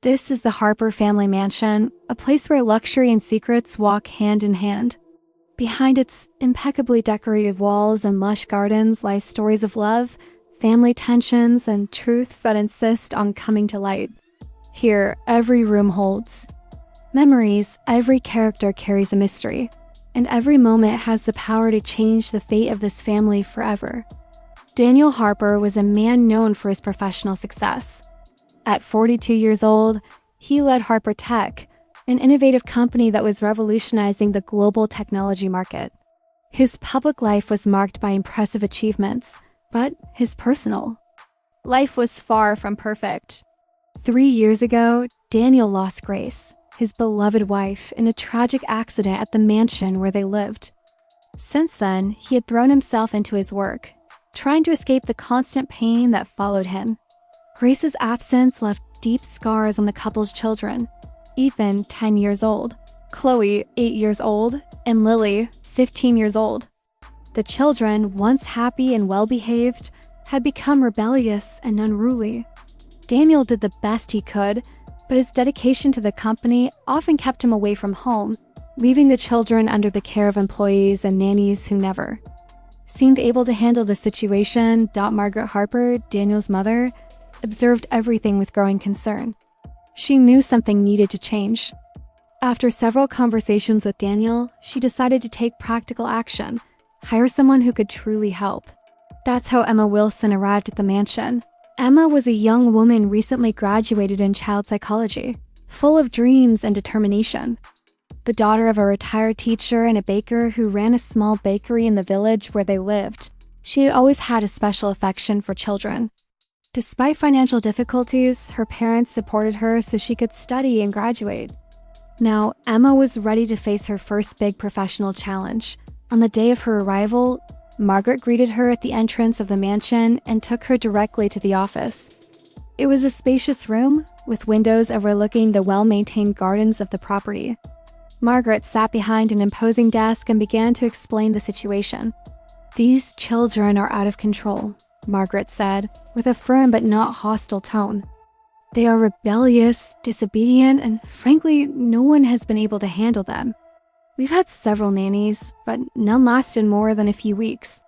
This is the Harper family mansion, a place where luxury and secrets walk hand in hand. Behind its impeccably decorated walls and lush gardens lie stories of love, family tensions, and truths that insist on coming to light. Here, every room holds memories, every character carries a mystery, and every moment has the power to change the fate of this family forever. Daniel Harper was a man known for his professional success. At 42 years old, he led Harper Tech, an innovative company that was revolutionizing the global technology market. His public life was marked by impressive achievements, but his personal life was far from perfect. 3 years ago, Daniel lost Grace, his beloved wife, in a tragic accident at the mansion where they lived. Since then, he had thrown himself into his work, trying to escape the constant pain that followed him. Grace's absence left deep scars on the couple's children. Ethan, 10 years old, Chloe, 8 years old, and Lily, 15 years old. The children, once happy and well-behaved, had become rebellious and unruly. Daniel did the best he could, but his dedication to the company often kept him away from home, leaving the children under the care of employees and nannies who never seemed able to handle the situation. Margaret Harper, Daniel's mother, observed everything with growing concern. She knew something needed to change. After several conversations with Daniel, she decided to take practical action, hire someone who could truly help. That's how Emma Wilson arrived at the mansion. Emma was a young woman recently graduated in child psychology, full of dreams and determination. The daughter of a retired teacher and a baker who ran a small bakery in the village where they lived, she had always had a special affection for children. Despite financial difficulties, her parents supported her so she could study and graduate. Now, Emma was ready to face her first big professional challenge. On the day of her arrival, Margaret greeted her at the entrance of the mansion and took her directly to the office. It was a spacious room with windows overlooking the well-maintained gardens of the property. Margaret sat behind an imposing desk and began to explain the situation. "These children are out of control," Margaret said, with a firm but not hostile tone. "They are rebellious, disobedient, and frankly, no one has been able to handle them. We've had several nannies, but none lasted more than a few weeks.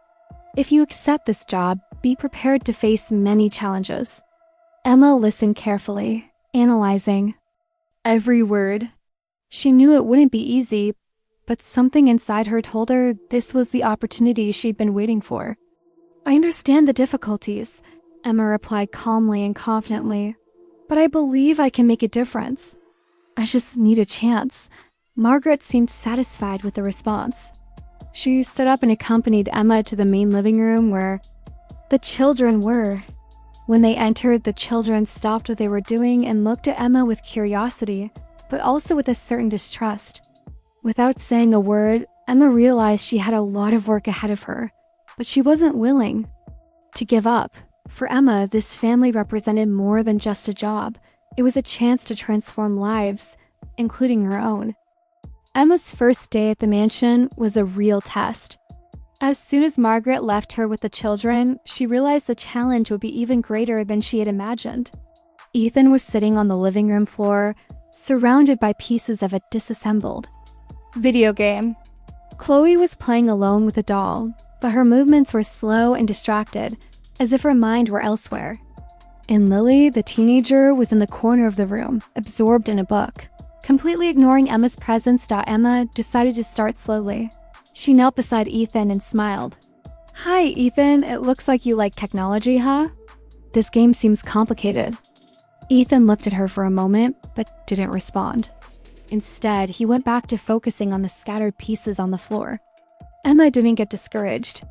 If you accept this job, be prepared to face many challenges." Emma listened carefully, analyzing every word. She knew it wouldn't be easy, but something inside her told her this was the opportunity she'd been waiting for. "I understand the difficulties," Emma replied calmly and confidently, "but I believe I can make a difference. I just need a chance." Margaret seemed satisfied with the response. She stood up and accompanied Emma to the main living room where the children were. When they entered, the children stopped what they were doing and looked at Emma with curiosity, but also with a certain distrust. Without saying a word, Emma realized she had a lot of work ahead of her, but she wasn't willing to give up. For Emma, this family represented more than just a job. It was a chance to transform lives, including her own. Emma's first day at the mansion was a real test. As soon as Margaret left her with the children, she realized the challenge would be even greater than she had imagined. Ethan was sitting on the living room floor, surrounded by pieces of a disassembled video game. Chloe was playing alone with a doll, but her movements were slow and distracted, as if her mind were elsewhere. And Lily, the teenager, was in the corner of the room, absorbed in a book. Completely ignoring Emma's presence, Emma decided to start slowly. She knelt beside Ethan and smiled. "Hi, Ethan, it looks like you like technology, huh? This game seems complicated." Ethan looked at her for a moment, but didn't respond. Instead, he went back to focusing on the scattered pieces on the floor. Emma didn't get discouraged.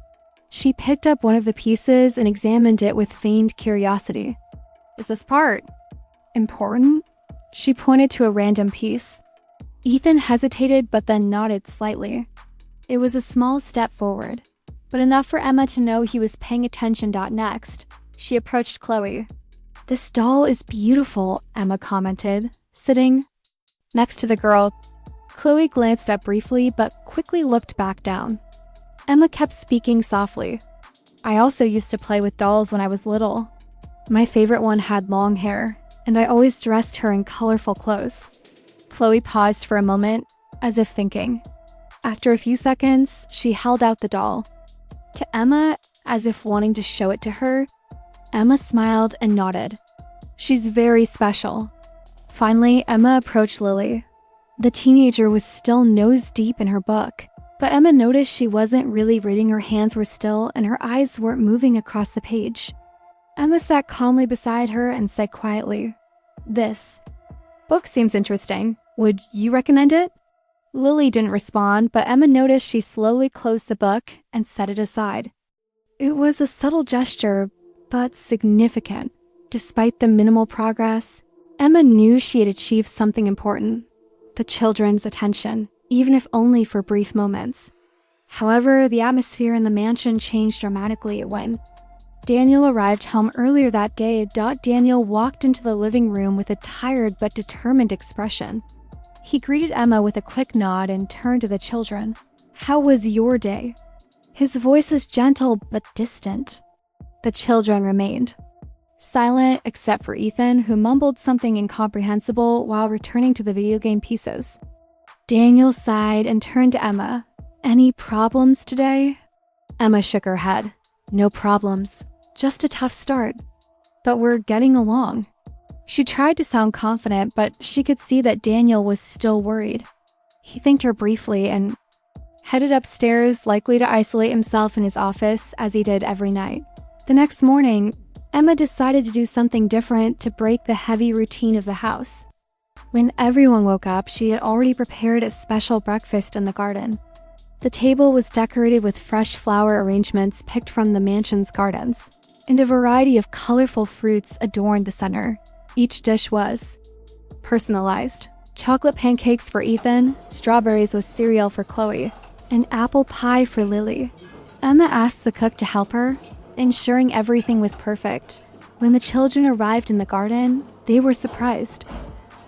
She picked up one of the pieces and examined it with feigned curiosity. "Is this part important?" She pointed to a random piece. Ethan hesitated but then nodded slightly. It was a small step forward, but enough for Emma to know he was paying attention. Next, she approached Chloe. "This doll is beautiful," Emma commented, sitting next to the girl. Chloe glanced up briefly but quickly looked back down. Emma kept speaking softly. "I also used to play with dolls when I was little. My favorite one had long hair. and I always dressed her in colorful clothes." Chloe paused for a moment, as if thinking. After a few seconds, she held out the doll. To Emma, as if wanting to show it to her, Emma smiled and nodded. "She's very special." Finally, Emma approached Lily. The teenager was still nose deep in her book, but Emma noticed she wasn't really reading. Her hands were still and her eyes weren't moving across the page. Emma sat calmly beside her and said quietly, "This book seems interesting. Would you recommend it?" Lily didn't respond, but Emma noticed she slowly closed the book and set it aside. It was a subtle gesture, but significant. Despite the minimal progress, Emma knew she had achieved something important: the children's attention, even if only for brief moments. However, the atmosphere in the mansion changed dramatically when Daniel arrived home earlier that day. Daniel walked into the living room with a tired but determined expression. He greeted Emma with a quick nod and turned to the children. "How was your day?" His voice was gentle but distant. The children remained silent except for Ethan, who mumbled something incomprehensible while returning to the video game pieces. Daniel sighed and turned to Emma. "Any problems today?" Emma shook her head. "No problems. Just a tough start. But we're getting along." She tried to sound confident, but she could see that Daniel was still worried. He thanked her briefly and headed upstairs, likely to isolate himself in his office as he did every night. The next morning, Emma decided to do something different to break the heavy routine of the house. When everyone woke up, she had already prepared a special breakfast in the garden. The table was decorated with fresh flower arrangements picked from the mansion's gardens, and a variety of colorful fruits adorned the center. Each dish was personalized: chocolate pancakes for Ethan, strawberries with cereal for Chloe, and apple pie for Lily. Emma asked the cook to help her, ensuring everything was perfect. When the children arrived in the garden, they were surprised.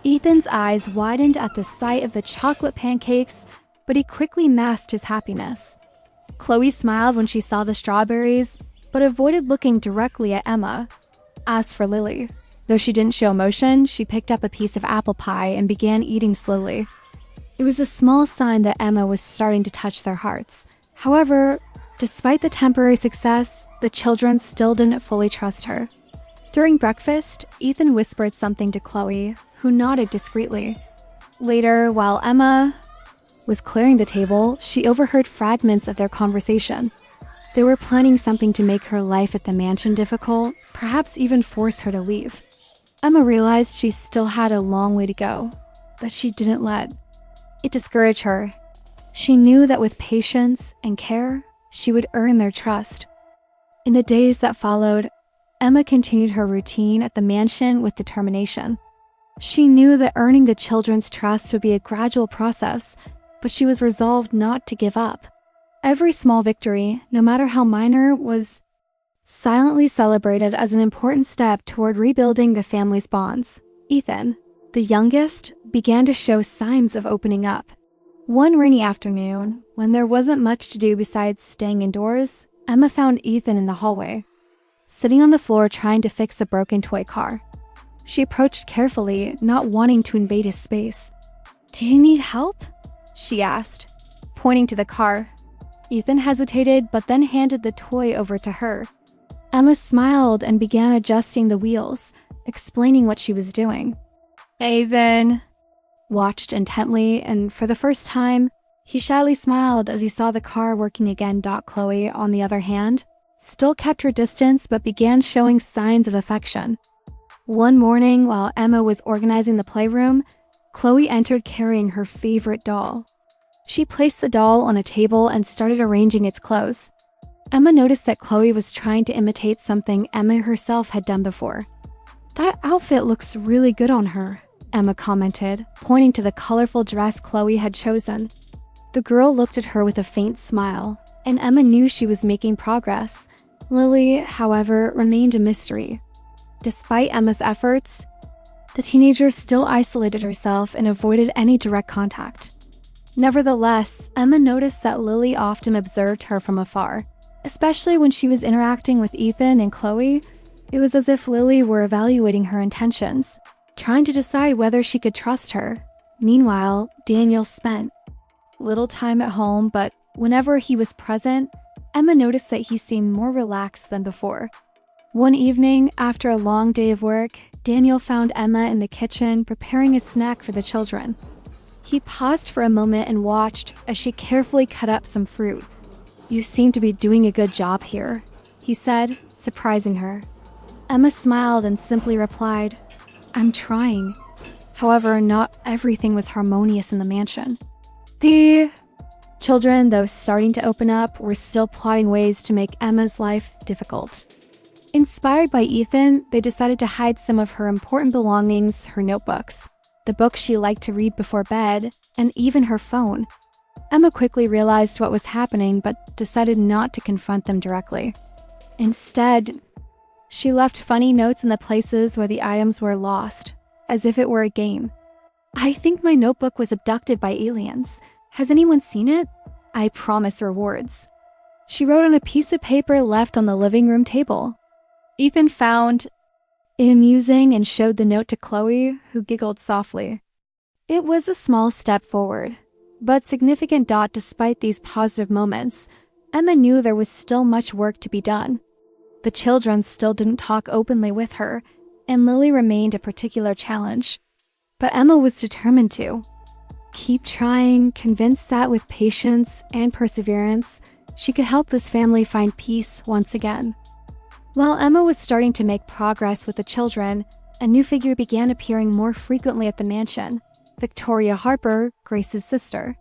Ethan's eyes widened at the sight of the chocolate pancakes, but he quickly masked his happiness. Chloe smiled when she saw the strawberries, but avoided looking directly at Emma. As for Lily, though she didn't show emotion, she picked up a piece of apple pie and began eating slowly. It was a small sign that Emma was starting to touch their hearts. However, despite the temporary success, the children still didn't fully trust her. During breakfast, Ethan whispered something to Chloe, who nodded discreetly. Later, while Emma was clearing the table, she overheard fragments of their conversation. They were planning something to make her life at the mansion difficult, perhaps even force her to leave. Emma realized she still had a long way to go, but she didn't let it discourage her. She knew that with patience and care, she would earn their trust. In the days that followed, Emma continued her routine at the mansion with determination. She knew that earning the children's trust would be a gradual process, but she was resolved not to give up. Every small victory, no matter how minor, was silently celebrated as an important step toward rebuilding the family's bonds. Ethan, the youngest, began to show signs of opening up. One rainy afternoon, when there wasn't much to do besides staying indoors, Emma found Ethan in the hallway, sitting on the floor trying to fix a broken toy car. She approached carefully, not wanting to invade his space. "Do you need help?" she asked, pointing to the car. Ethan hesitated, but then handed the toy over to her. Emma smiled and began adjusting the wheels, explaining what she was doing. Ethan watched intently, and for the first time, he shyly smiled as he saw the car working again. Chloe, on the other hand, still kept her distance but began showing signs of affection. One morning, while Emma was organizing the playroom, Chloe entered carrying her favorite doll. She placed the doll on a table and started arranging its clothes. Emma noticed that Chloe was trying to imitate something Emma herself had done before. "That outfit looks really good on her," Emma commented, pointing to the colorful dress Chloe had chosen. The girl looked at her with a faint smile, and Emma knew she was making progress. Lily, however, remained a mystery. Despite Emma's efforts, the teenager still isolated herself and avoided any direct contact. Nevertheless, Emma noticed that Lily often observed her from afar, especially when she was interacting with Ethan and Chloe. It was as if Lily were evaluating her intentions, trying to decide whether she could trust her. Meanwhile, Daniel spent little time at home, but whenever he was present, Emma noticed that he seemed more relaxed than before. One evening, after a long day of work, Daniel found Emma in the kitchen preparing a snack for the children. He paused for a moment and watched as she carefully cut up some fruit. "You seem to be doing a good job here," he said, surprising her. Emma smiled and simply replied, "I'm trying." However, not everything was harmonious in the mansion. The children, though starting to open up, were still plotting ways to make Emma's life difficult. Inspired by Ethan, they decided to hide some of her important belongings, her notebooks, the books she liked to read before bed, and even her phone. Emma quickly realized what was happening, but decided not to confront them directly. Instead, she left funny notes in the places where the items were lost, as if it were a game. "I think my notebook was abducted by aliens. Has anyone seen it? I promise rewards," she wrote on a piece of paper left on the living room table. Ethan found it amusing and showed the note to Chloe, who giggled softly. It was a small step forward, but significant. Despite these positive moments, Emma knew there was still much work to be done. The children still didn't talk openly with her, and Lily remained a particular challenge. But Emma was determined to keep trying, convinced that with patience and perseverance, she could help this family find peace once again. While Emma was starting to make progress with the children, a new figure began appearing more frequently at the mansion: Victoria Harper, Grace's sister.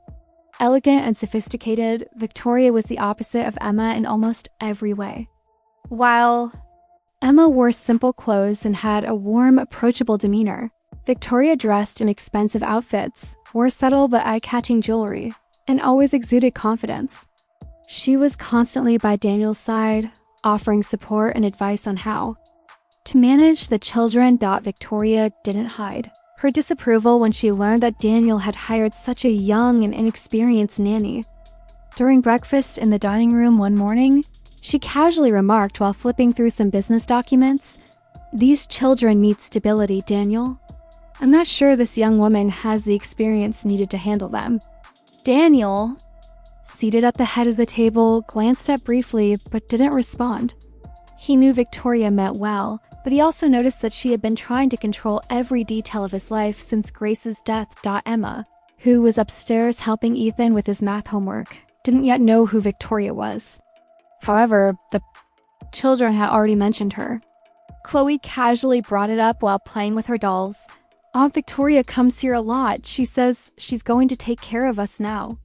Elegant and sophisticated, Victoria was the opposite of Emma in almost every way. While Emma wore simple clothes and had a warm, approachable demeanor, Victoria dressed in expensive outfits, wore subtle but eye-catching jewelry, and always exuded confidence. She was constantly by Daniel's side, offering support and advice on how to manage the children. Victoria didn't hide her disapproval when she learned that Daniel had hired such a young and inexperienced nanny. During breakfast in the dining room one morning, she casually remarked while flipping through some business documents, "These children need stability, Daniel. I'm not sure this young woman has the experience needed to handle them." Daniel, seated at the head of the table, glanced up briefly but didn't respond. He knew Victoria meant well, but he also noticed that she had been trying to control every detail of his life since Grace's death. Emma, who was upstairs helping Ethan with his math homework, didn't yet know who Victoria was. However, the children had already mentioned her. Chloe casually brought it up while playing with her dolls. "Aunt Victoria comes here a lot. She says she's going to take care of us now."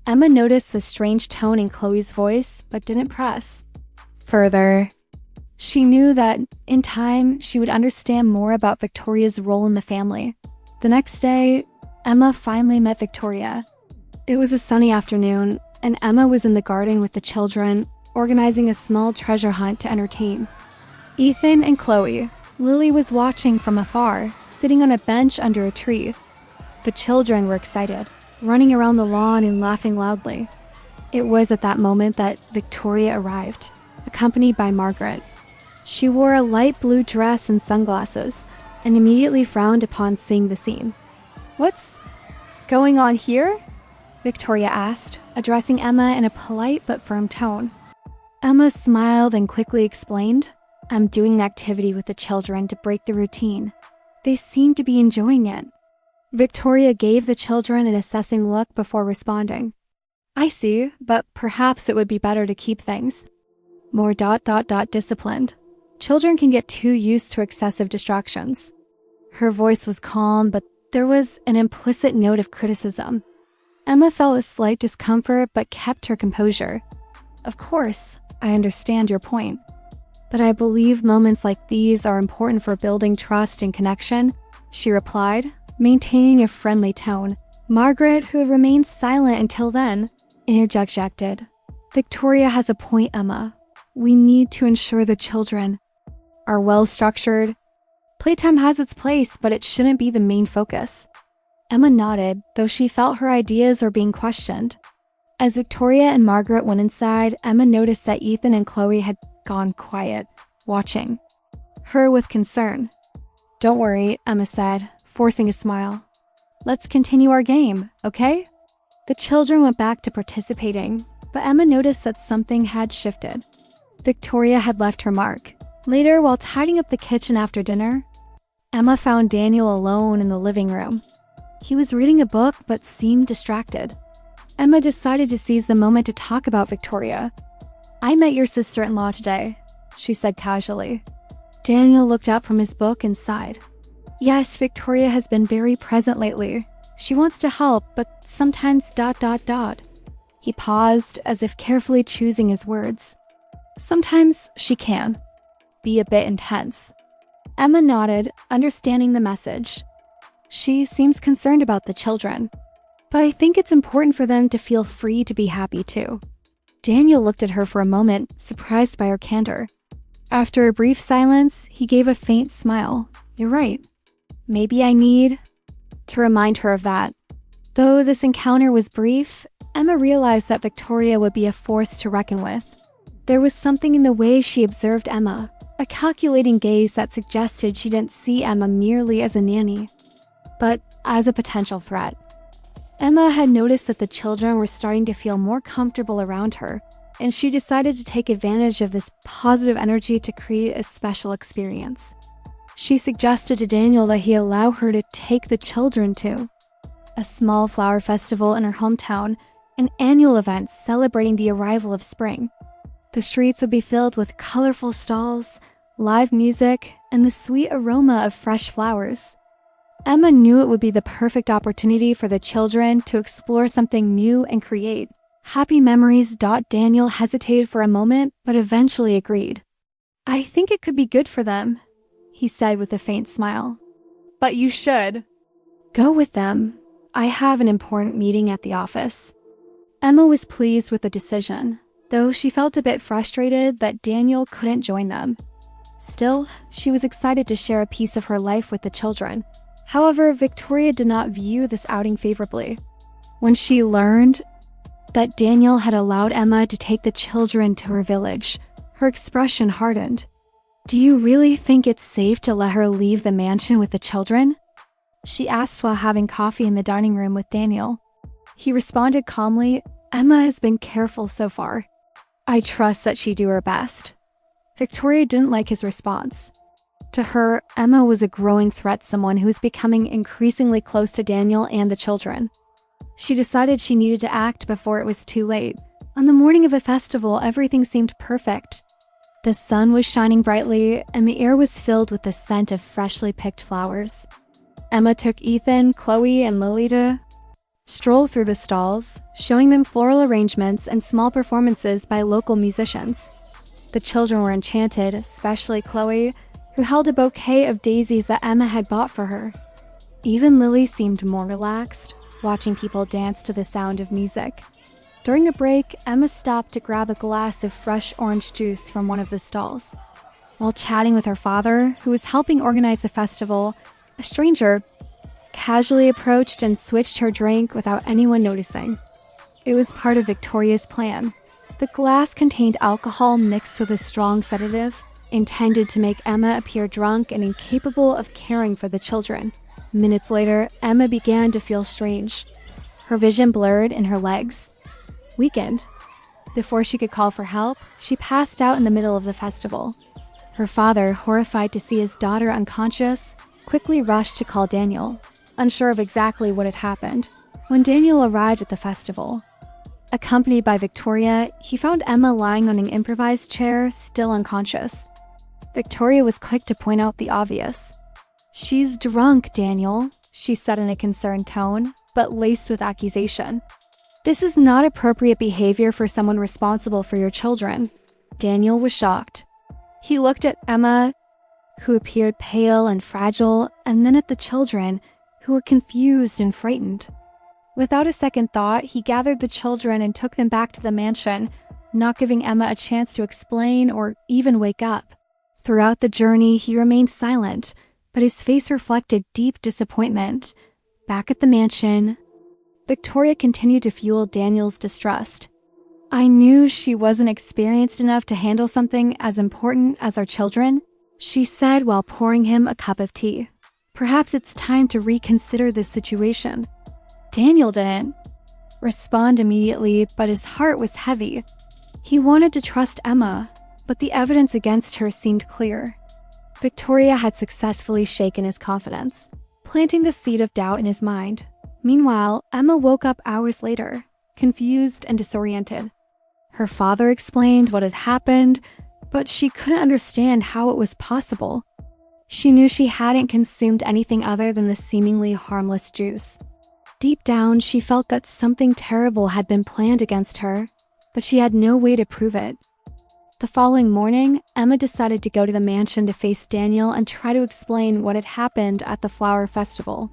Emma noticed the strange tone in Chloe's voice, but didn't press further. She knew that, in time, she would understand more about Victoria's role in the family. The next day, Emma finally met Victoria. It was a sunny afternoon, and Emma was in the garden with the children, organizing a small treasure hunt to entertain Ethan and Chloe. Lily was watching from afar, sitting on a bench under a tree. The children were excited, running around the lawn and laughing loudly. It was at that moment that Victoria arrived, accompanied by Margaret. She wore a light blue dress and sunglasses, and immediately frowned upon seeing the scene. "What's going on here?" Victoria asked, addressing Emma in a polite but firm tone. Emma smiled and quickly explained, "I'm doing an activity with the children to break the routine. They seem to be enjoying it." Victoria gave the children an assessing look before responding. "I see, but perhaps it would be better to keep things more disciplined. Children can get too used to excessive distractions." Her voice was calm, but there was an implicit note of criticism. Emma felt a slight discomfort but kept her composure. "Of course, I understand your point, but I believe moments like these are important for building trust and connection," she replied, maintaining a friendly tone. Margaret, who had remained silent until then, interjected. "Victoria has a point, Emma. We need to ensure the children are well structured. Playtime has its place, but it shouldn't be the main focus." Emma nodded, though she felt her ideas were being questioned. As Victoria and Margaret went inside, Emma noticed that Ethan and Chloe had gone quiet, watching. her with concern. "Don't worry," Emma said, forcing a smile. "Let's continue our game, okay?" The children went back to participating, but Emma noticed that something had shifted. Victoria had left her mark. Later, while tidying up the kitchen after dinner, Emma found Daniel alone in the living room. He was reading a book but seemed distracted. Emma decided to seize the moment to talk about Victoria. "I met your sister-in-law today," she said casually. Daniel looked up from his book and sighed. "Yes, Victoria has been very present lately. She wants to help, but sometimes ... He paused, as if carefully choosing his words. "Sometimes she can be a bit intense." Emma nodded, understanding the message. "She seems concerned about the children, but I think it's important for them to feel free to be happy too." Daniel looked at her for a moment, surprised by her candor. After a brief silence, he gave a faint smile. "You're right. Maybe I need to remind her of that." Though this encounter was brief, Emma realized that Victoria would be a force to reckon with. There was something in the way she observed Emma, a calculating gaze that suggested she didn't see Emma merely as a nanny, but as a potential threat. Emma had noticed that the children were starting to feel more comfortable around her, and she decided to take advantage of this positive energy to create a special experience. She suggested to Daniel that he allow her to take the children to a small flower festival in her hometown, an annual event celebrating the arrival of spring. The streets would be filled with colorful stalls, live music, and the sweet aroma of fresh flowers. Emma knew it would be the perfect opportunity for the children to explore something new and create happy memories. Daniel hesitated for a moment, but eventually agreed. "I think it could be good for them," he said with a faint smile. "But you should go with them. I have an important meeting at the office." Emma was pleased with the decision, though she felt a bit frustrated that Daniel couldn't join them. Still, she was excited to share a piece of her life with the children. However, Victoria did not view this outing favorably. When she learned that Daniel had allowed Emma to take the children to her village, her expression hardened. "Do you really think it's safe to let her leave the mansion with the children?" she asked while having coffee in the dining room with Daniel. He responded calmly, "Emma has been careful so far. I trust that she do her best." Victoria didn't like his response. To her, Emma was a growing threat, someone who was becoming increasingly close to Daniel and the children. She decided she needed to act before it was too late. On the morning of a festival, everything seemed perfect. The sun was shining brightly, and the air was filled with the scent of freshly picked flowers. Emma took Ethan, Chloe, and Lily to stroll through the stalls, showing them floral arrangements and small performances by local musicians. The children were enchanted, especially Chloe, who held a bouquet of daisies that Emma had bought for her. Even Lily seemed more relaxed, watching people dance to the sound of music. During a break, Emma stopped to grab a glass of fresh orange juice from one of the stalls. While chatting with her father, who was helping organize the festival, a stranger casually approached and switched her drink without anyone noticing. It was part of Victoria's plan. The glass contained alcohol mixed with a strong sedative, intended to make Emma appear drunk and incapable of caring for the children. Minutes later, Emma began to feel strange. Her vision blurred and her legs weakened. Before she could call for help, she passed out in the middle of the festival. Her father, horrified to see his daughter unconscious, quickly rushed to call Daniel, unsure of exactly what had happened. When Daniel arrived at the festival, accompanied by Victoria, he found Emma lying on an improvised chair, still unconscious. Victoria was quick to point out the obvious. "She's drunk, Daniel," she said in a concerned tone, but laced with accusation. "This is not appropriate behavior for someone responsible for your children." Daniel was shocked. He looked at Emma, who appeared pale and fragile, and then at the children, who were confused and frightened. Without a second thought, he gathered the children and took them back to the mansion, not giving Emma a chance to explain or even wake up. Throughout the journey, he remained silent, but his face reflected deep disappointment. Back at the mansion, Victoria continued to fuel Daniel's distrust. "I knew she wasn't experienced enough to handle something as important as our children," she said while pouring him a cup of tea. Perhaps it's time to reconsider this situation. Daniel didn't respond immediately, but his heart was heavy. He wanted to trust Emma, but the evidence against her seemed clear. Victoria had successfully shaken his confidence, planting the seed of doubt in his mind. Meanwhile, Emma woke up hours later, confused and disoriented. Her father explained what had happened, but she couldn't understand how it was possible. She knew she hadn't consumed anything other than the seemingly harmless juice. Deep down, she felt that something terrible had been planned against her, but she had no way to prove it. The following morning, Emma decided to go to the mansion to face Daniel and try to explain what had happened at the flower festival.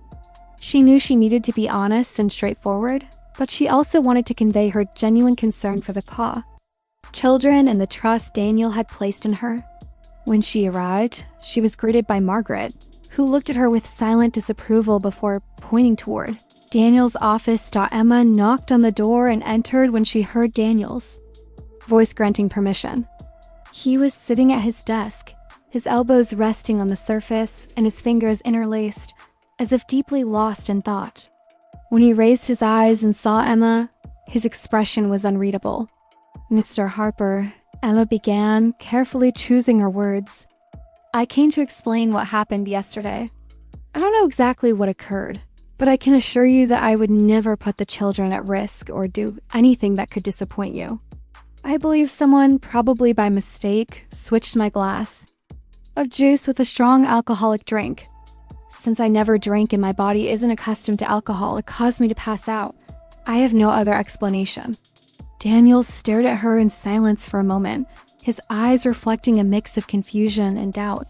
She knew she needed to be honest and straightforward, but she also wanted to convey her genuine concern for the paw, children, and the trust Daniel had placed in her. When she arrived, she was greeted by Margaret, who looked at her with silent disapproval before pointing toward Daniel's office. Emma knocked on the door and entered when she heard Daniel's voice granting permission. He was sitting at his desk, his elbows resting on the surface and his fingers interlaced, as if deeply lost in thought. When he raised his eyes and saw Emma, his expression was unreadable. "Mr. Harper," Emma began, carefully choosing her words. "I came to explain what happened yesterday. I don't know exactly what occurred, but I can assure you that I would never put the children at risk or do anything that could disappoint you. I believe someone, probably by mistake, switched my glass of juice with a strong alcoholic drink. Since I never drank and my body isn't accustomed to alcohol, it caused me to pass out. I have no other explanation." Daniel stared at her in silence for a moment, his eyes reflecting a mix of confusion and doubt.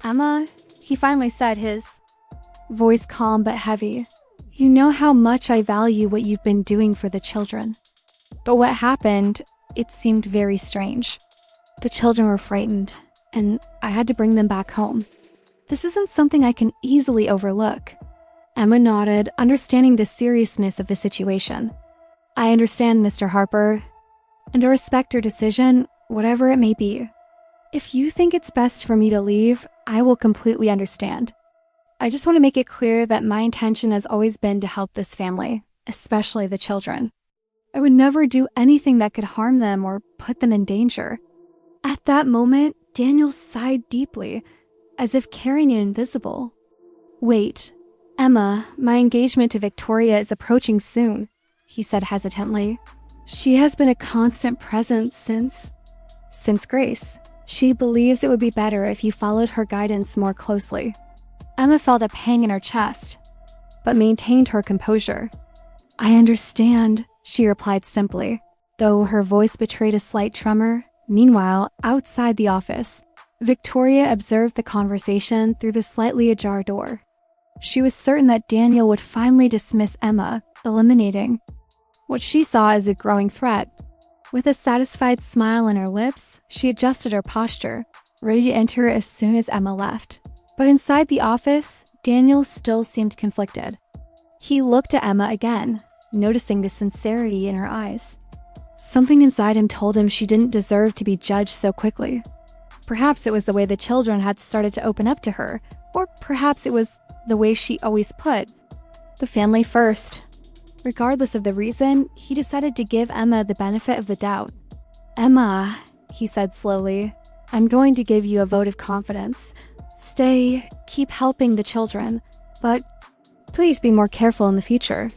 "Emma," he finally said, his voice calm but heavy, "you know how much I value what you've been doing for the children. But what happened, it seemed very strange. The children were frightened, and I had to bring them back home. This isn't something I can easily overlook." Emma nodded, understanding the seriousness of the situation. "I understand, Mr. Harper, and I respect your decision, whatever it may be. If you think it's best for me to leave, I will completely understand. I just want to make it clear that my intention has always been to help this family, especially the children. I would never do anything that could harm them or put them in danger." At that moment, Daniel sighed deeply, as if carrying an invisible weight. "Emma, my engagement to Victoria is approaching soon," he said hesitantly. "She has been a constant presence since Grace. She believes it would be better if you followed her guidance more closely." Emma felt a pang in her chest, but maintained her composure. "I understand," she replied simply, though her voice betrayed a slight tremor. Meanwhile, outside the office, Victoria observed the conversation through the slightly ajar door. She was certain that Daniel would finally dismiss Emma, eliminating what she saw as a growing threat. With a satisfied smile on her lips, she adjusted her posture, ready to enter as soon as Emma left. But inside the office, Daniel still seemed conflicted. He looked at Emma again, noticing the sincerity in her eyes. Something inside him told him she didn't deserve to be judged so quickly. Perhaps it was the way the children had started to open up to her, or perhaps it was the way she always put the family first. Regardless of the reason, he decided to give Emma the benefit of the doubt. "Emma," he said slowly, "I'm going to give you a vote of confidence. Stay, keep helping the children, but please be more careful in the future."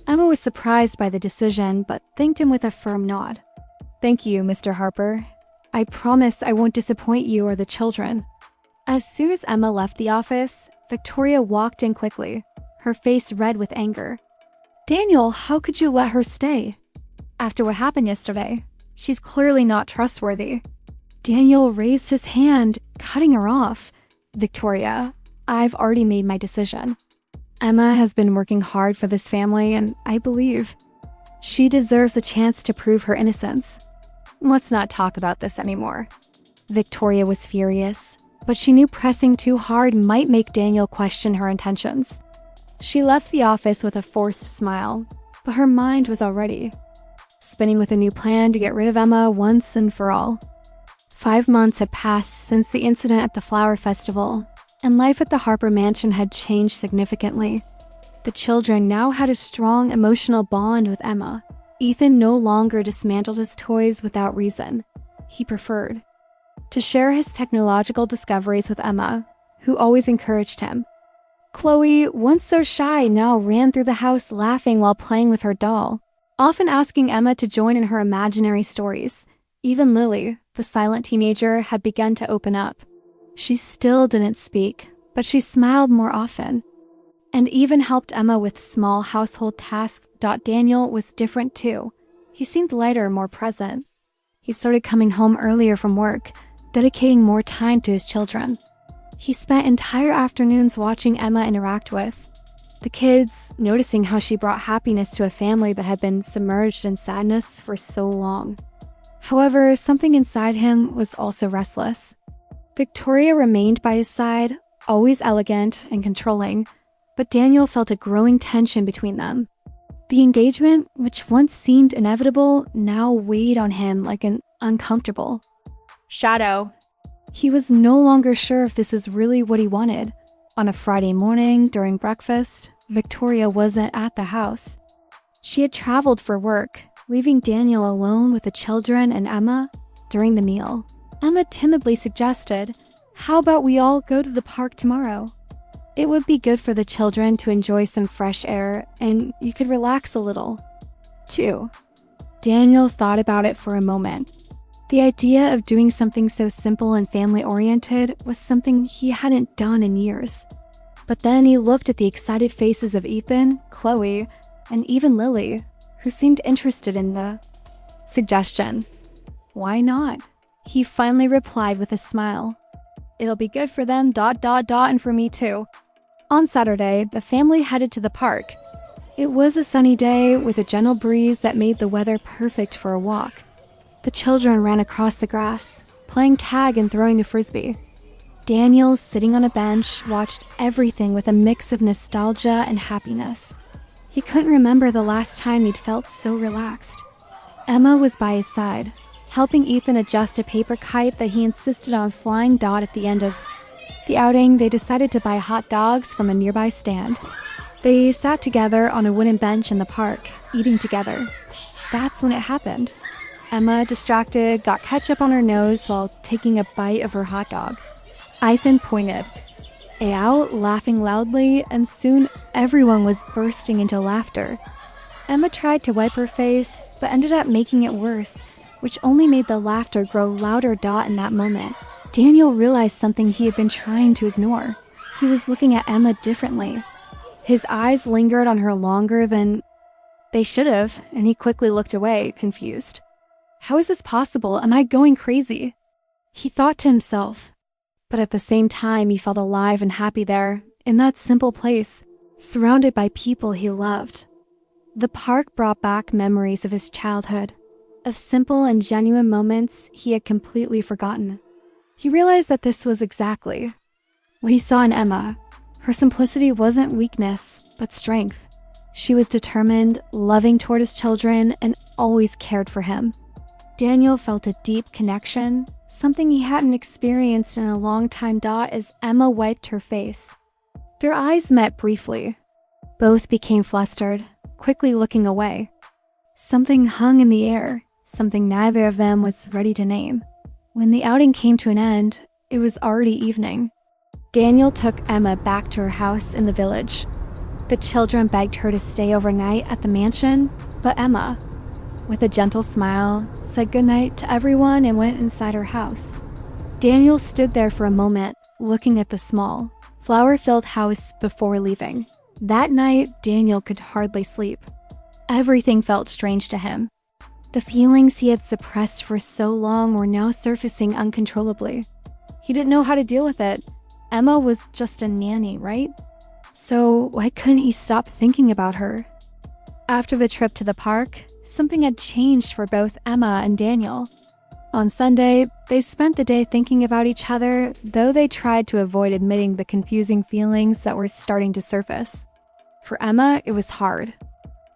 Emma was surprised by the decision, but thanked him with a firm nod. "Thank you, Mr. Harper. I promise I won't disappoint you or the children." As soon as Emma left the office, Victoria walked in quickly, her face red with anger. "Daniel, how could you let her stay? After what happened yesterday, she's clearly not trustworthy." Daniel raised his hand, cutting her off. "Victoria, I've already made my decision. Emma has been working hard for this family, and I believe she deserves a chance to prove her innocence. Let's not talk about this anymore." Victoria was furious, but she knew pressing too hard might make Daniel question her intentions. She left the office with a forced smile, but her mind was already spinning with a new plan to get rid of Emma once and for all. 5 months had passed since the incident at the flower festival, and life at the Harper Mansion had changed significantly. The children now had a strong emotional bond with Emma. Ethan no longer dismantled his toys without reason. He preferred to share his technological discoveries with Emma, who always encouraged him. Chloe, once so shy, now ran through the house laughing while playing with her doll, often asking Emma to join in her imaginary stories. Even Lily, the silent teenager, had begun to open up. She still didn't speak, but she smiled more often, and even helped Emma with small household tasks. Daniel was different too. He seemed lighter, more present. He started coming home earlier from work, dedicating more time to his children. He spent entire afternoons watching Emma interact with the kids, noticing how she brought happiness to a family that had been submerged in sadness for so long. However, something inside him was also restless. Victoria remained by his side, always elegant and controlling, but Daniel felt a growing tension between them. The engagement, which once seemed inevitable, now weighed on him like an uncomfortable shadow. He was no longer sure if this was really what he wanted. On a Friday morning, during breakfast, Victoria wasn't at the house. She had traveled for work, leaving Daniel alone with the children and Emma during the meal. Emma timidly suggested, "How about we all go to the park tomorrow? It would be good for the children to enjoy some fresh air, and you could relax a little, too." Daniel thought about it for a moment. The idea of doing something so simple and family-oriented was something he hadn't done in years. But then he looked at the excited faces of Ethan, Chloe, and even Lily, who seemed interested in the suggestion. Why not? He finally replied with a smile. "It'll be good for them, and for me too." On Saturday, the family headed to the park. It was a sunny day with a gentle breeze that made the weather perfect for a walk. The children ran across the grass, playing tag and throwing a frisbee. Daniel, sitting on a bench, watched everything with a mix of nostalgia and happiness. He couldn't remember the last time he'd felt so relaxed. Emma was by his side, helping Ethan adjust a paper kite that he insisted on flying. At the end of the outing, they decided to buy hot dogs from a nearby stand. They sat together on a wooden bench in the park, eating together. That's when it happened. Emma, distracted, got ketchup on her nose while taking a bite of her hot dog. Ethan pointed out, laughing loudly, and soon everyone was bursting into laughter. Emma tried to wipe her face, but ended up making it worse, which only made the laughter grow louder. In that moment, Daniel realized something he had been trying to ignore. He was looking at Emma differently. His eyes lingered on her longer than they should have, and he quickly looked away, confused. How is this possible? Am I going crazy? He thought to himself. But at the same time, he felt alive and happy there, in that simple place, surrounded by people he loved. The park brought back memories of his childhood, of simple and genuine moments he had completely forgotten. He realized that this was exactly what he saw in Emma. Her simplicity wasn't weakness, but strength. She was determined, loving toward his children, and always cared for him. Daniel felt a deep connection, something he hadn't experienced in a long time. As Emma wiped her face, their eyes met briefly. Both became flustered, quickly looking away. Something hung in the air, something neither of them was ready to name. When the outing came to an end, it was already evening. Daniel took Emma back to her house in the village. The children begged her to stay overnight at the mansion, but Emma, with a gentle smile, said goodnight to everyone and went inside her house. Daniel stood there for a moment, looking at the small, flower-filled house before leaving. That night, Daniel could hardly sleep. Everything felt strange to him. The feelings he had suppressed for so long were now surfacing uncontrollably. He didn't know how to deal with it. Emma was just a nanny, right? So why couldn't he stop thinking about her? After the trip to the park, something had changed for both Emma and Daniel. On Sunday, they spent the day thinking about each other, though they tried to avoid admitting the confusing feelings that were starting to surface. For Emma, it was hard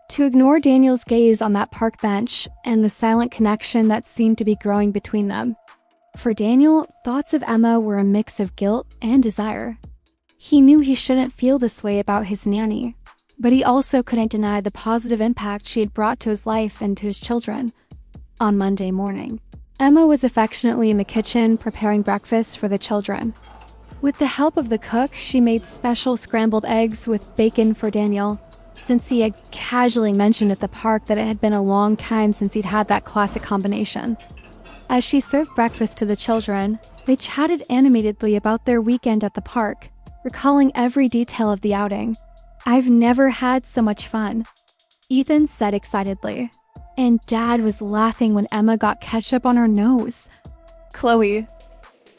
to ignore Daniel's gaze on that park bench and the silent connection that seemed to be growing between them. For Daniel, thoughts of Emma were a mix of guilt and desire. He knew he shouldn't feel this way about his nanny, but he also couldn't deny the positive impact she had brought to his life and to his children. On Monday morning, Emma was affectionately in the kitchen preparing breakfast for the children. With the help of the cook, she made special scrambled eggs with bacon for Daniel, since he had casually mentioned at the park that it had been a long time since he'd had that classic combination. As she served breakfast to the children, they chatted animatedly about their weekend at the park, recalling every detail of the outing. "I've never had so much fun," Ethan said excitedly. And Dad was laughing when Emma got ketchup on her nose. Chloe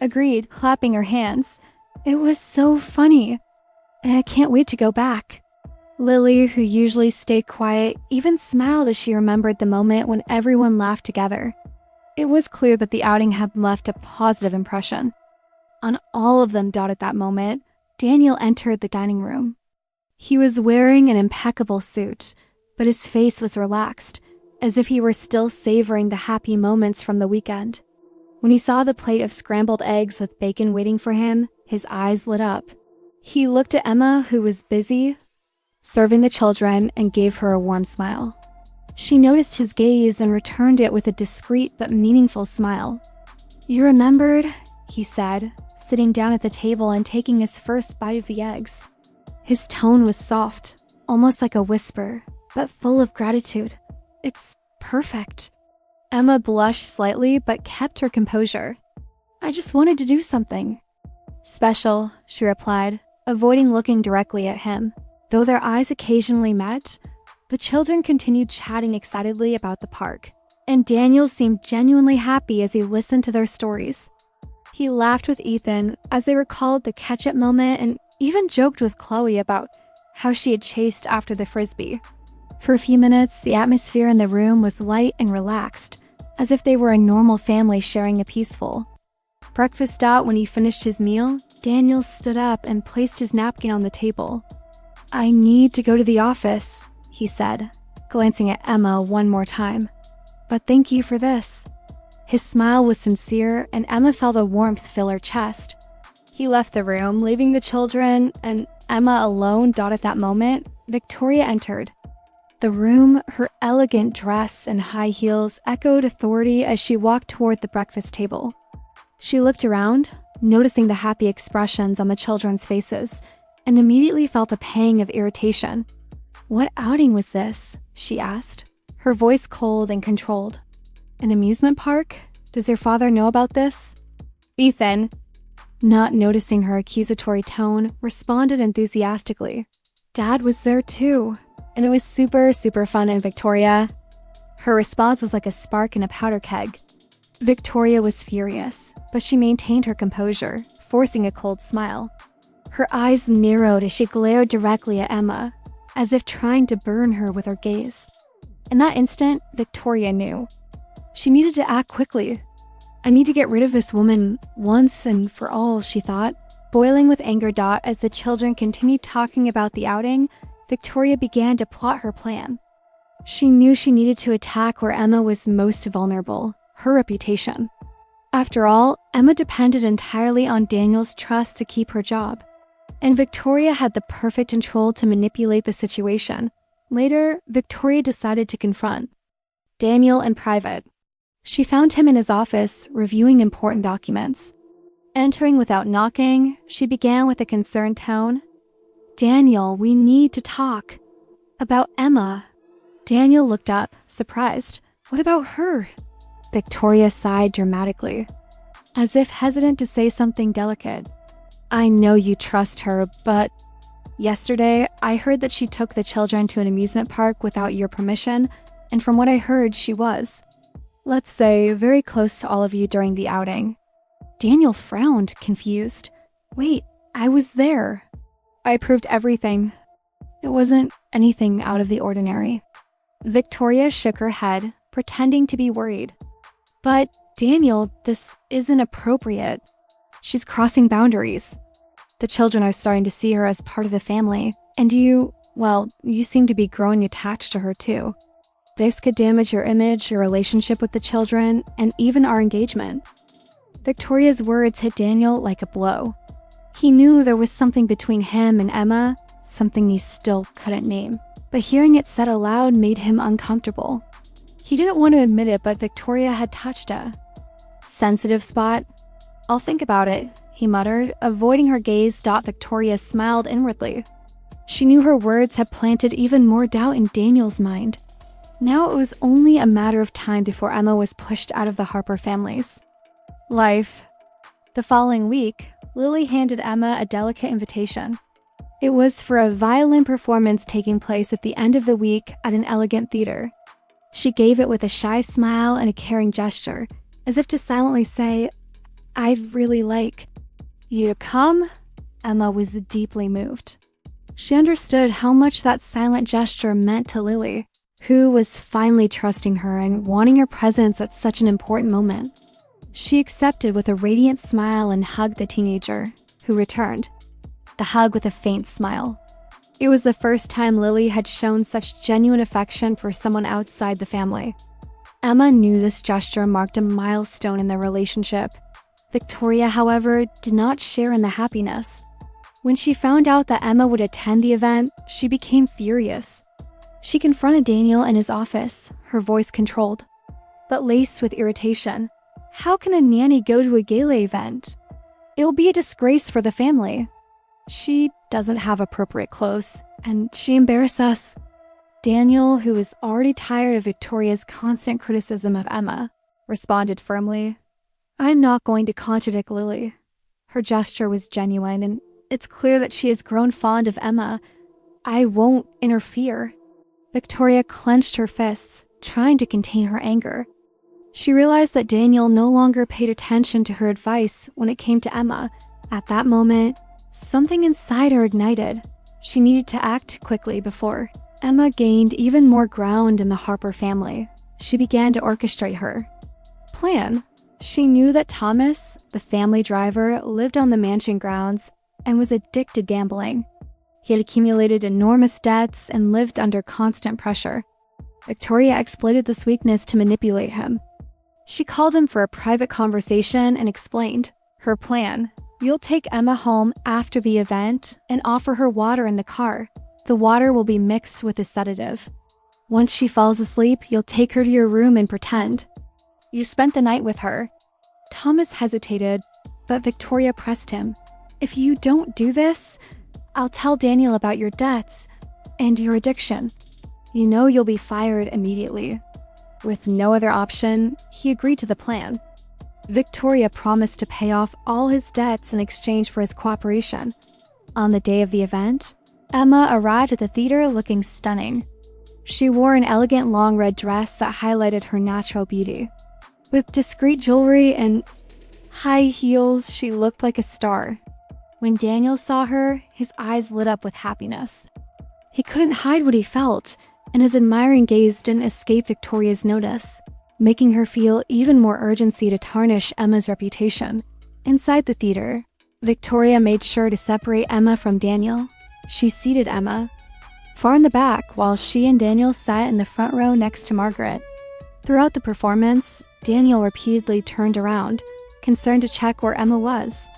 agreed, clapping her hands. "It was so funny, and I can't wait to go back." Lily, who usually stayed quiet, even smiled as she remembered the moment when everyone laughed together. It was clear that the outing had left a positive impression. On all of them at that moment, Daniel entered the dining room. He was wearing an impeccable suit, but his face was relaxed, as if he were still savoring the happy moments from the weekend. When he saw the plate of scrambled eggs with bacon waiting for him, his eyes lit up. He looked at Emma, who was busy serving the children, and gave her a warm smile. She noticed his gaze and returned it with a discreet but meaningful smile. "You remembered," he said, sitting down at the table and taking his first bite of the eggs. His tone was soft, almost like a whisper, but full of gratitude. "It's perfect." Emma blushed slightly but kept her composure. "I just wanted to do something special," she replied, avoiding looking directly at him. Though their eyes occasionally met, the children continued chatting excitedly about the park, and Daniel seemed genuinely happy as he listened to their stories. He laughed with Ethan as they recalled the ketchup moment and even joked with Chloe about how she had chased after the frisbee. For a few minutes, the atmosphere in the room was light and relaxed, as if they were a normal family sharing a peaceful. Breakfast out, when he finished his meal, Daniel stood up and placed his napkin on the table. "I need to go to the office," he said, glancing at Emma one more time. "But thank you for this." His smile was sincere, and Emma felt a warmth fill her chest. He left the room, leaving the children and Emma alone. At that moment, Victoria entered. The room, her elegant dress and high heels, echoed authority as she walked toward the breakfast table. She looked around, noticing the happy expressions on the children's faces, and immediately felt a pang of irritation. "What outing was this?" she asked, her voice cold and controlled. "An amusement park? Does your father know about this?" Ethan, not noticing her accusatory tone, responded enthusiastically. "Dad was there too, and it was super fun in Victoria." Her response was like a spark in a powder keg. Victoria was furious, but she maintained her composure, forcing a cold smile. Her eyes narrowed as she glared directly at Emma, as if trying to burn her with her gaze. In that instant, Victoria knew. She needed to act quickly. "I need to get rid of this woman once and for all," she thought. Boiling with anger. As the children continued talking about the outing, Victoria began to plot her plan. She knew she needed to attack where Emma was most vulnerable, her reputation. After all, Emma depended entirely on Daniel's trust to keep her job. And Victoria had the perfect control to manipulate the situation. Later, Victoria decided to confront Daniel in private. She found him in his office, reviewing important documents. Entering without knocking, she began with a concerned tone. "Daniel, we need to talk about Emma." Daniel looked up, surprised. "What about her?" Victoria sighed dramatically, as if hesitant to say something delicate. "I know you trust her, but yesterday I heard that she took the children to an amusement park without your permission, and from what I heard, she was, let's say, very close to all of you during the outing." Daniel frowned, confused. "Wait, I was there. I proved everything. It wasn't anything out of the ordinary." Victoria shook her head, pretending to be worried. "But, Daniel, this isn't appropriate. She's crossing boundaries. The children are starting to see her as part of the family, and you seem to be growing attached to her too. This could damage your image, your relationship with the children, and even our engagement." Victoria's words hit Daniel like a blow. He knew there was something between him and Emma, something he still couldn't name, but hearing it said aloud made him uncomfortable. He didn't want to admit it, but Victoria had touched a sensitive spot. "I'll think about it," he muttered, avoiding her gaze. Victoria smiled inwardly. She knew her words had planted even more doubt in Daniel's mind. Now it was only a matter of time before Emma was pushed out of the Harper family's life. The following week, Lily handed Emma a delicate invitation. It was for a violin performance taking place at the end of the week at an elegant theater. She gave it with a shy smile and a caring gesture, as if to silently say, "I'd really like you to come." Emma was deeply moved. She understood how much that silent gesture meant to Lily, who was finally trusting her and wanting her presence at such an important moment. She accepted with a radiant smile and hugged the teenager, who returned, the hug with a faint smile. It was the first time Lily had shown such genuine affection for someone outside the family. Emma knew this gesture marked a milestone in their relationship. Victoria, however, did not share in the happiness. When she found out that Emma would attend the event, she became furious. She confronted Daniel in his office, her voice controlled, but laced with irritation. How can a nanny go to a gala event? It will be a disgrace for the family. She doesn't have appropriate clothes, and she embarrassed us. Daniel, who was already tired of Victoria's constant criticism of Emma, responded firmly, "I'm not going to contradict Lily." Her gesture was genuine, and it's clear that she has grown fond of Emma. I won't interfere. Victoria clenched her fists, trying to contain her anger. She realized that Daniel no longer paid attention to her advice when it came to Emma. At that moment, something inside her ignited. She needed to act quickly before Emma gained even more ground in the Harper family. She began to orchestrate her plan. She knew that Thomas, the family driver, lived on the mansion grounds and was addicted to gambling. He had accumulated enormous debts and lived under constant pressure. Victoria exploited this weakness to manipulate him. She called him for a private conversation and explained her plan. "You'll take Emma home after the event and offer her water in the car. The water will be mixed with a sedative. Once she falls asleep, you'll take her to your room and pretend you spent the night with her." Thomas hesitated, but Victoria pressed him. "If you don't do this, I'll tell Daniel about your debts and your addiction. You know you'll be fired immediately." With no other option, he agreed to the plan. Victoria promised to pay off all his debts in exchange for his cooperation. On the day of the event, Emma arrived at the theater looking stunning. She wore an elegant long red dress that highlighted her natural beauty. With discreet jewelry and high heels, she looked like a star. When Daniel saw her, his eyes lit up with happiness. He couldn't hide what he felt, and his admiring gaze didn't escape Victoria's notice, making her feel even more urgency to tarnish Emma's reputation. Inside the theater, Victoria made sure to separate Emma from Daniel. She seated Emma far in the back while she and Daniel sat in the front row next to Margaret. Throughout the performance, Daniel repeatedly turned around, concerned to check where Emma was.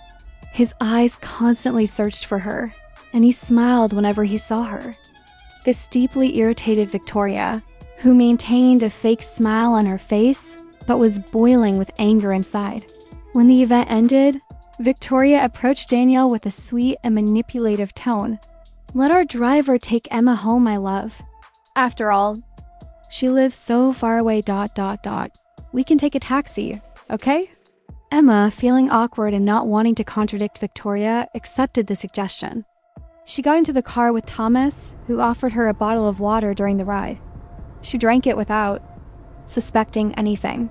His eyes constantly searched for her, and he smiled whenever he saw her. This deeply irritated Victoria, who maintained a fake smile on her face, but was boiling with anger inside. When the event ended, Victoria approached Daniel with a sweet and manipulative tone. "Let our driver take Emma home, my love. After all, she lives so far away, ... We can take a taxi, okay?" Emma, feeling awkward and not wanting to contradict Victoria, accepted the suggestion. She got into the car with Thomas, who offered her a bottle of water during the ride. She drank it without suspecting anything.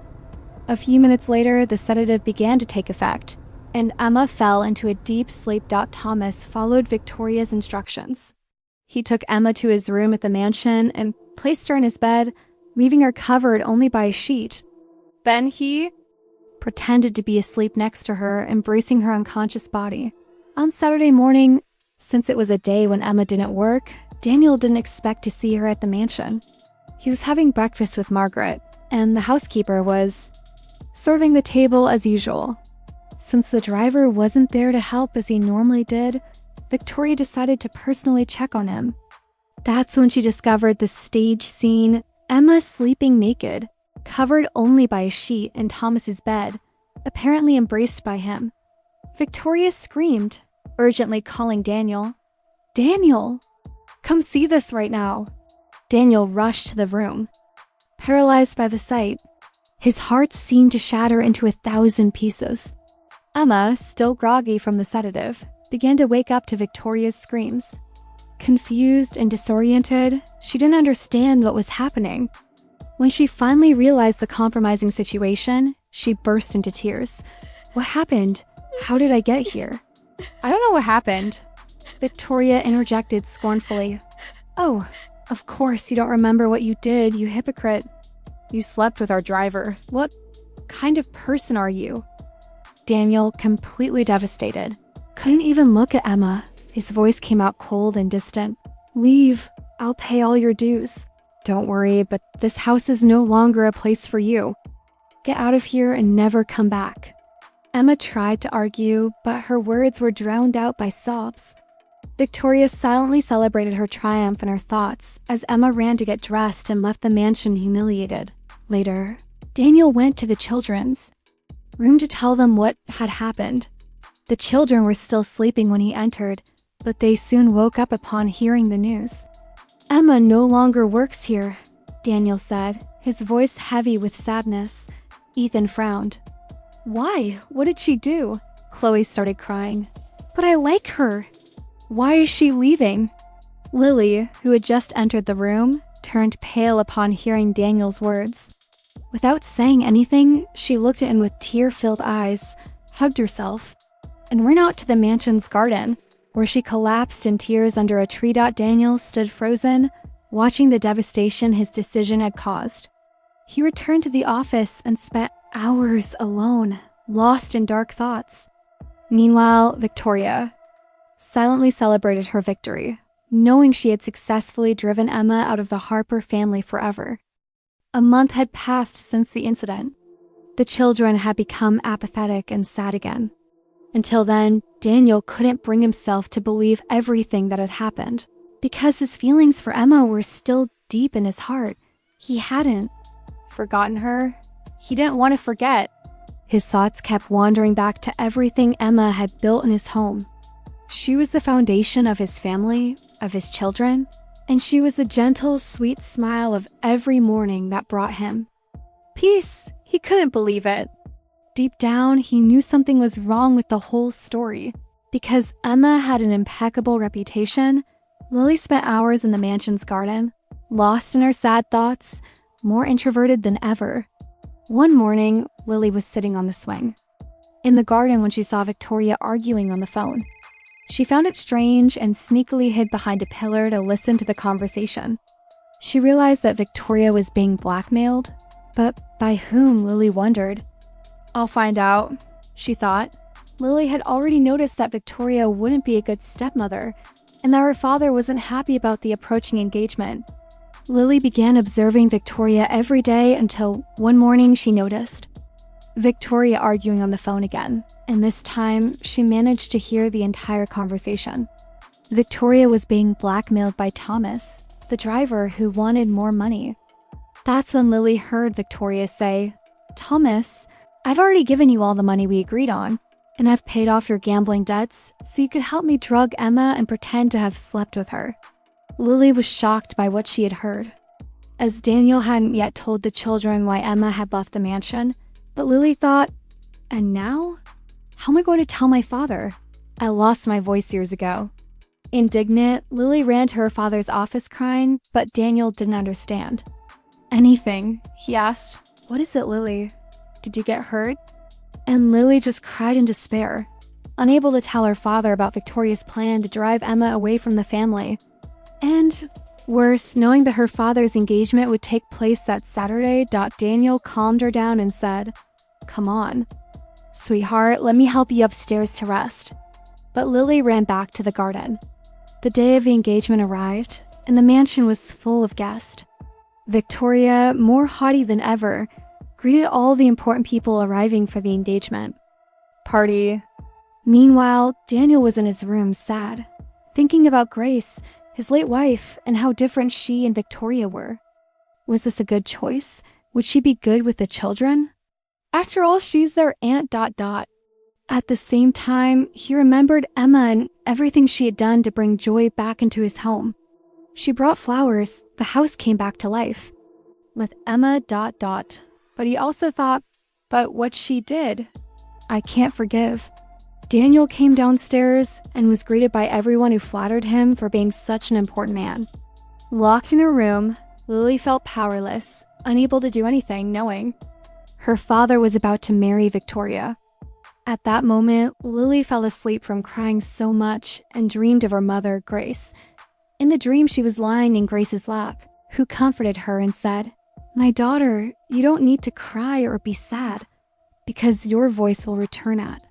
A few minutes later, the sedative began to take effect, and Emma fell into a deep sleep. Thomas followed Victoria's instructions. He took Emma to his room at the mansion and placed her in his bed, leaving her covered only by a sheet. Then he pretended to be asleep next to her, embracing her unconscious body. On Saturday morning, since it was a day when Emma didn't work, Daniel didn't expect to see her at the mansion. He was having breakfast with Margaret, and the housekeeper was serving the table as usual. Since the driver wasn't there to help as he normally did, Victoria decided to personally check on him. That's when she discovered the stage scene, Emma sleeping naked, covered only by a sheet in Thomas's bed, apparently embraced by him. Victoria screamed, urgently calling Daniel. "Daniel! Come see this right now." Daniel rushed to the room. Paralyzed by the sight, his heart seemed to shatter into 1,000 pieces. Emma, still groggy from the sedative, began to wake up to Victoria's screams. Confused and disoriented, she didn't understand what was happening. When she finally realized the compromising situation, she burst into tears. "What happened? How did I get here?" "I don't know what happened," Victoria interjected scornfully. "Oh, of course you don't remember what you did, you hypocrite. You slept with our driver. What kind of person are you?" Daniel, completely devastated, couldn't even look at Emma. His voice came out cold and distant. "Leave. I'll pay all your dues. Don't worry, but this house is no longer a place for you. Get out of here and never come back." Emma tried to argue, but her words were drowned out by sobs. Victoria silently celebrated her triumph in her thoughts as Emma ran to get dressed and left the mansion humiliated. Later, Daniel went to the children's room to tell them what had happened. The children were still sleeping when he entered, but they soon woke up upon hearing the news. "Emma no longer works here," Daniel said, his voice heavy with sadness. Ethan frowned. "Why? What did she do?" Chloe started crying. "But I like her. Why is she leaving?" Lily, who had just entered the room, turned pale upon hearing Daniel's words. Without saying anything, she looked at him with tear-filled eyes, hugged herself, and ran out to the mansion's garden, where she collapsed in tears under a tree. Daniel stood frozen, watching the devastation his decision had caused. He returned to the office and spent hours alone, lost in dark thoughts. Meanwhile, Victoria silently celebrated her victory, knowing she had successfully driven Emma out of the Harper family forever. A month had passed since the incident. The children had become apathetic and sad again. Until then, Daniel couldn't bring himself to believe everything that had happened, because his feelings for Emma were still deep in his heart. He hadn't forgotten her. He didn't want to forget. His thoughts kept wandering back to everything Emma had built in his home. She was the foundation of his family, of his children, and she was the gentle, sweet smile of every morning that brought him peace. He couldn't believe it. Deep down, he knew something was wrong with the whole story. Because Emma had an impeccable reputation, Lily spent hours in the mansion's garden, lost in her sad thoughts, more introverted than ever. One morning, Lily was sitting on the swing in the garden when she saw Victoria arguing on the phone. She found it strange and sneakily hid behind a pillar to listen to the conversation. She realized that Victoria was being blackmailed, but by whom, Lily wondered. "I'll find out," she thought. Lily had already noticed that Victoria wouldn't be a good stepmother, and that her father wasn't happy about the approaching engagement. Lily began observing Victoria every day until one morning she noticed Victoria arguing on the phone again, and this time she managed to hear the entire conversation. Victoria was being blackmailed by Thomas, the driver who wanted more money. That's when Lily heard Victoria say, "Thomas, I've already given you all the money we agreed on, and I've paid off your gambling debts so you could help me drug Emma and pretend to have slept with her." Lily was shocked by what she had heard, as Daniel hadn't yet told the children why Emma had left the mansion. But Lily thought, and now? How am I going to tell my father? I lost my voice years ago. Indignant, Lily ran to her father's office crying, but Daniel didn't understand. "Anything?" he asked. "What is it, Lily? Did you get hurt?" And Lily just cried in despair, unable to tell her father about Victoria's plan to drive Emma away from the family. And worse, knowing that her father's engagement would take place that Saturday, Daniel calmed her down and said, "Come on, sweetheart, let me help you upstairs to rest." But Lily ran back to the garden. The day of the engagement arrived, and the mansion was full of guests. Victoria, more haughty than ever, greeted all the important people arriving for the engagement. Party. Meanwhile, Daniel was in his room sad, thinking about Grace, his late wife, and how different she and Victoria were. Was this a good choice? Would she be good with the children? After all, she's their aunt. At the same time, he remembered Emma and everything she had done to bring joy back into his home. She brought flowers, the house came back to life. With Emma. But he also thought, but what she did, I can't forgive. Daniel came downstairs and was greeted by everyone who flattered him for being such an important man. Locked in her room, Lily felt powerless, unable to do anything, knowing her father was about to marry Victoria. At that moment, Lily fell asleep from crying so much and dreamed of her mother, Grace. In the dream, she was lying in Grace's lap, who comforted her and said, "My daughter, you don't need to cry or be sad, because your voice will return at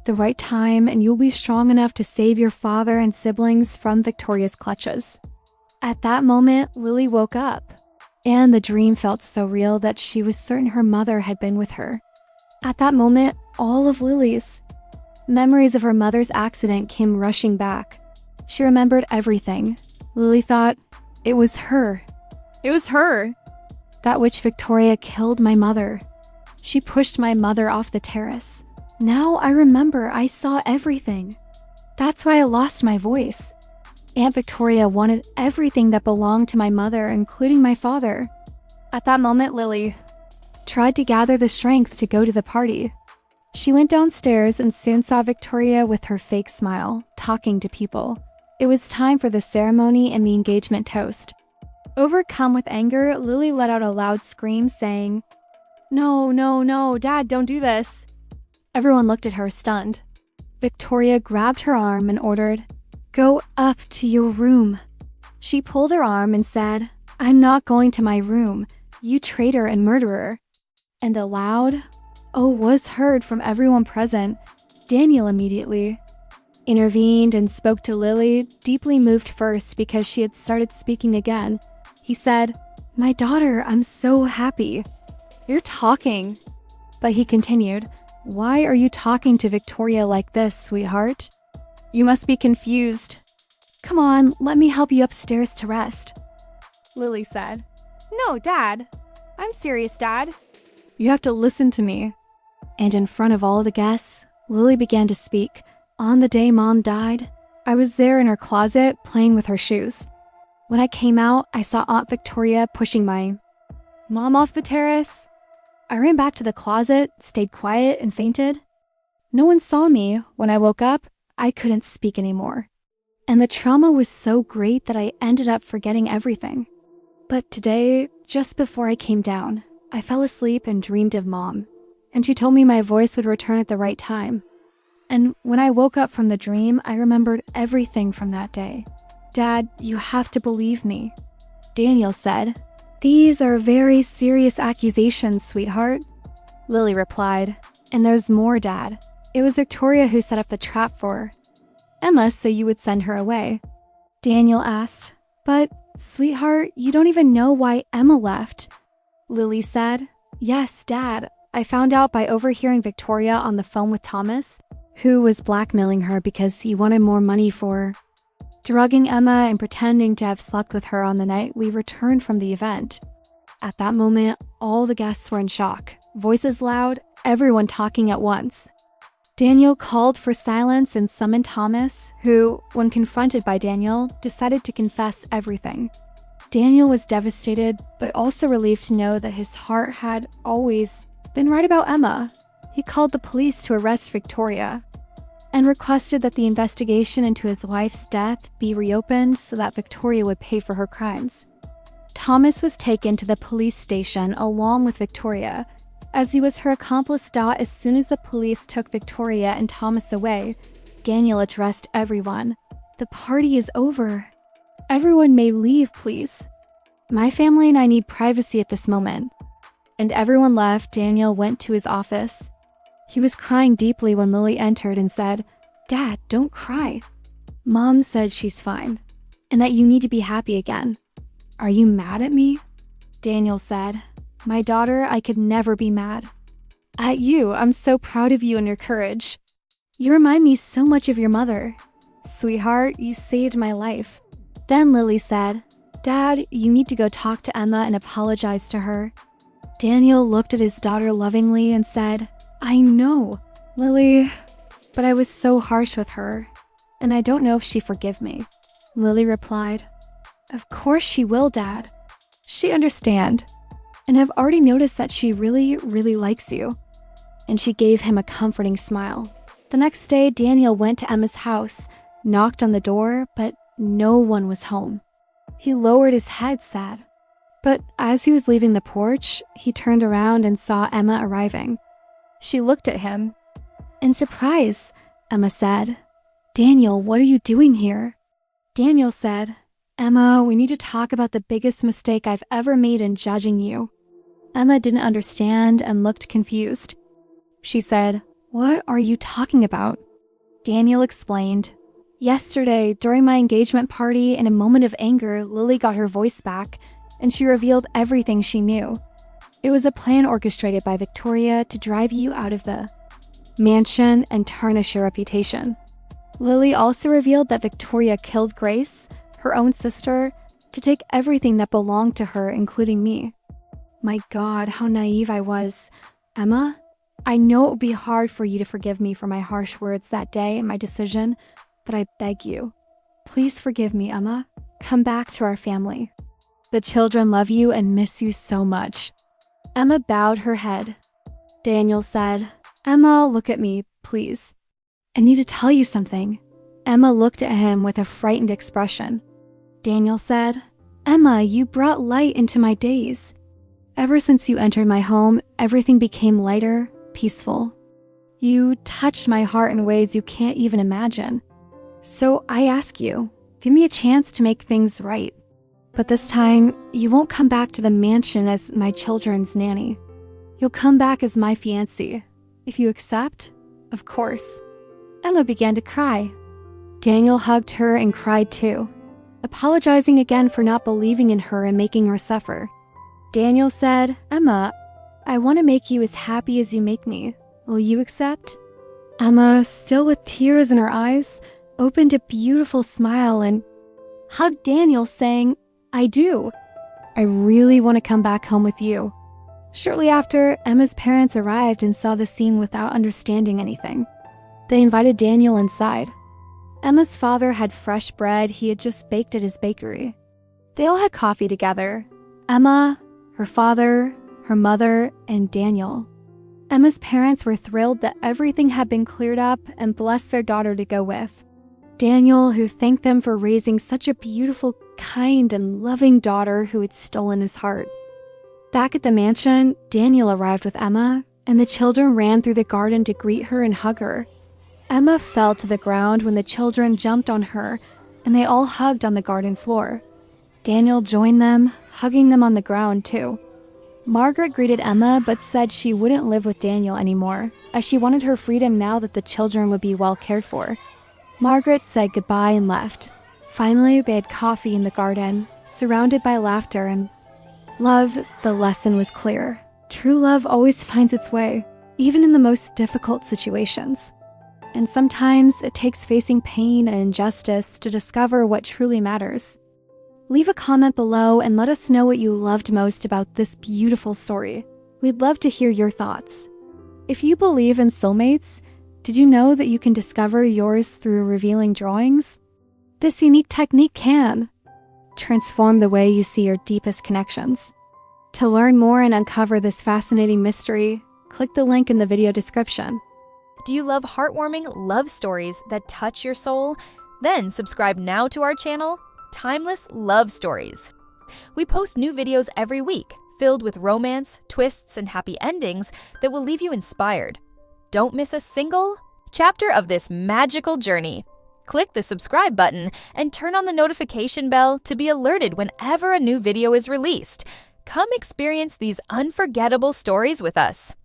the right time and you'll be strong enough to save your father and siblings from Victoria's clutches." At that moment, Lily woke up, and the dream felt so real that she was certain her mother had been with her. At that moment, all of Lily's memories of her mother's accident came rushing back. She remembered everything. Lily thought, it was her. It was her. That witch Victoria killed my mother. She pushed my mother off the terrace. Now I remember, I saw everything. That's why I lost my voice. Aunt Victoria wanted everything that belonged to my mother, including my father. At that moment, Lily tried to gather the strength to go to the party. She went downstairs and soon saw Victoria with her fake smile, talking to people. It was time for the ceremony and the engagement toast. Overcome with anger, Lily let out a loud scream saying, No, Dad, don't do this." Everyone looked at her stunned. Victoria grabbed her arm and ordered, "Go up to your room." She pulled her arm and said, "I'm not going to my room, you traitor and murderer." And a loud "oh" was heard from everyone present. Daniel immediately intervened and spoke to Lily, deeply moved first because she had started speaking again. He said, "My daughter, I'm so happy. You're talking." But he continued, "Why are you talking to Victoria like this, sweetheart? You must be confused. Come on, let me help you upstairs to rest." Lily said, "No, Dad. I'm serious, Dad. You have to listen to me." And in front of all the guests, Lily began to speak. "On the day Mom died, I was there in her closet playing with her shoes. When I came out, I saw Aunt Victoria pushing my mom off the terrace. I ran back to the closet, stayed quiet, and fainted. No one saw me. When I woke up, I couldn't speak anymore. And the trauma was so great that I ended up forgetting everything. But today, just before I came down, I fell asleep and dreamed of Mom, and she told me my voice would return at the right time. And when I woke up from the dream, I remembered everything from that day. Dad, you have to believe me." Daniel said, "These are very serious accusations, sweetheart." Lily replied, "And there's more, Dad. It was Victoria who set up the trap for Emma so you would send her away." Daniel asked, "But, sweetheart, you don't even know why Emma left." Lily said, "Yes, Dad. I found out by overhearing Victoria on the phone with Thomas, who was blackmailing her because he wanted more money for drugging Emma and pretending to have slept with her on the night we returned from the event." At that moment, all the guests were in shock. Voices loud, everyone talking at once. Daniel called for silence and summoned Thomas, who, when confronted by Daniel, decided to confess everything. Daniel was devastated, but also relieved to know that his heart had always been right about Emma. He called the police to arrest Victoria and requested that the investigation into his wife's death be reopened so that Victoria would pay for her crimes. Thomas was taken to the police station along with Victoria, as he was her accomplice. As soon as the police took Victoria and Thomas away, Daniel addressed everyone. "The party is over. Everyone may leave, please. My family and I need privacy at this moment." And everyone left. Daniel went to his office. He was crying deeply when Lily entered and said, "Dad, don't cry. Mom said she's fine, and that you need to be happy again. Are you mad at me?" Daniel said, "My daughter, I could never be mad. At you, I'm so proud of you and your courage. You remind me so much of your mother. Sweetheart, you saved my life. Then Lily said, Dad, you need to go talk to Emma and apologize to her. Daniel looked at his daughter lovingly and said, I know, Lily, but I was so harsh with her, and I don't know if she'd forgive me. Lily replied, Of course she will, Dad. She understand, and I've already noticed that she really, really likes you. And she gave him a comforting smile. The next day, Daniel went to Emma's house, knocked on the door, but no one was home. He lowered his head, sad. But as he was leaving the porch, he turned around and saw Emma arriving. She looked at him. In surprise, Emma said, Daniel, what are you doing here? Daniel said, Emma, we need to talk about the biggest mistake I've ever made in judging you. Emma didn't understand and looked confused. She said, What are you talking about? Daniel explained, Yesterday, during my engagement party, in a moment of anger, Lily got her voice back, and she revealed everything she knew. It was a plan orchestrated by Victoria to drive you out of the mansion and tarnish your reputation. Lily also revealed that Victoria killed Grace, her own sister, to take everything that belonged to her, including me. My God, how naive I was. Emma, I know it would be hard for you to forgive me for my harsh words that day and my decision, but I beg you, please forgive me, Emma. Come back to our family. The children love you and miss you so much. Emma bowed her head. Daniel said, Emma, look at me, please. I need to tell you something. Emma looked at him with a frightened expression. Daniel said, Emma, you brought light into my days. Ever since you entered my home, everything became lighter, peaceful. You touched my heart in ways you can't even imagine. So I ask you, give me a chance to make things right. But this time, you won't come back to the mansion as my children's nanny. You'll come back as my fiancée. If you accept, of course. Emma began to cry. Daniel hugged her and cried too, apologizing again for not believing in her and making her suffer. Daniel said, Emma, I want to make you as happy as you make me. Will you accept? Emma, still with tears in her eyes, opened a beautiful smile and hugged Daniel, saying, I do. I really want to come back home with you. Shortly after, Emma's parents arrived and saw the scene without understanding anything. They invited Daniel inside. Emma's father had fresh bread he had just baked at his bakery. They all had coffee together. Emma, her father, her mother, and Daniel. Emma's parents were thrilled that everything had been cleared up and blessed their daughter to go with. Daniel, who thanked them for raising such a beautiful, kind, and loving daughter who had stolen his heart. Back at the mansion, Daniel arrived with Emma, and the children ran through the garden to greet her and hug her. Emma fell to the ground when the children jumped on her, and they all hugged on the garden floor. Daniel joined them, hugging them on the ground too. Margaret greeted Emma but said she wouldn't live with Daniel anymore, as she wanted her freedom now that the children would be well cared for. Margaret said goodbye and left. Finally, they had coffee in the garden, surrounded by laughter and love. The lesson was clear. True love always finds its way, even in the most difficult situations. And sometimes it takes facing pain and injustice to discover what truly matters. Leave a comment below and let us know what you loved most about this beautiful story. We'd love to hear your thoughts. If you believe in soulmates, did you know that you can discover yours through revealing drawings? This unique technique can transform the way you see your deepest connections. To learn more and uncover this fascinating mystery, click the link in the video description. Do you love heartwarming love stories that touch your soul? Then subscribe now to our channel, Timeless Love Stories. We post new videos every week, filled with romance, twists, and happy endings that will leave you inspired. Don't miss a single chapter of this magical journey. Click the subscribe button and turn on the notification bell to be alerted whenever a new video is released. Come experience these unforgettable stories with us.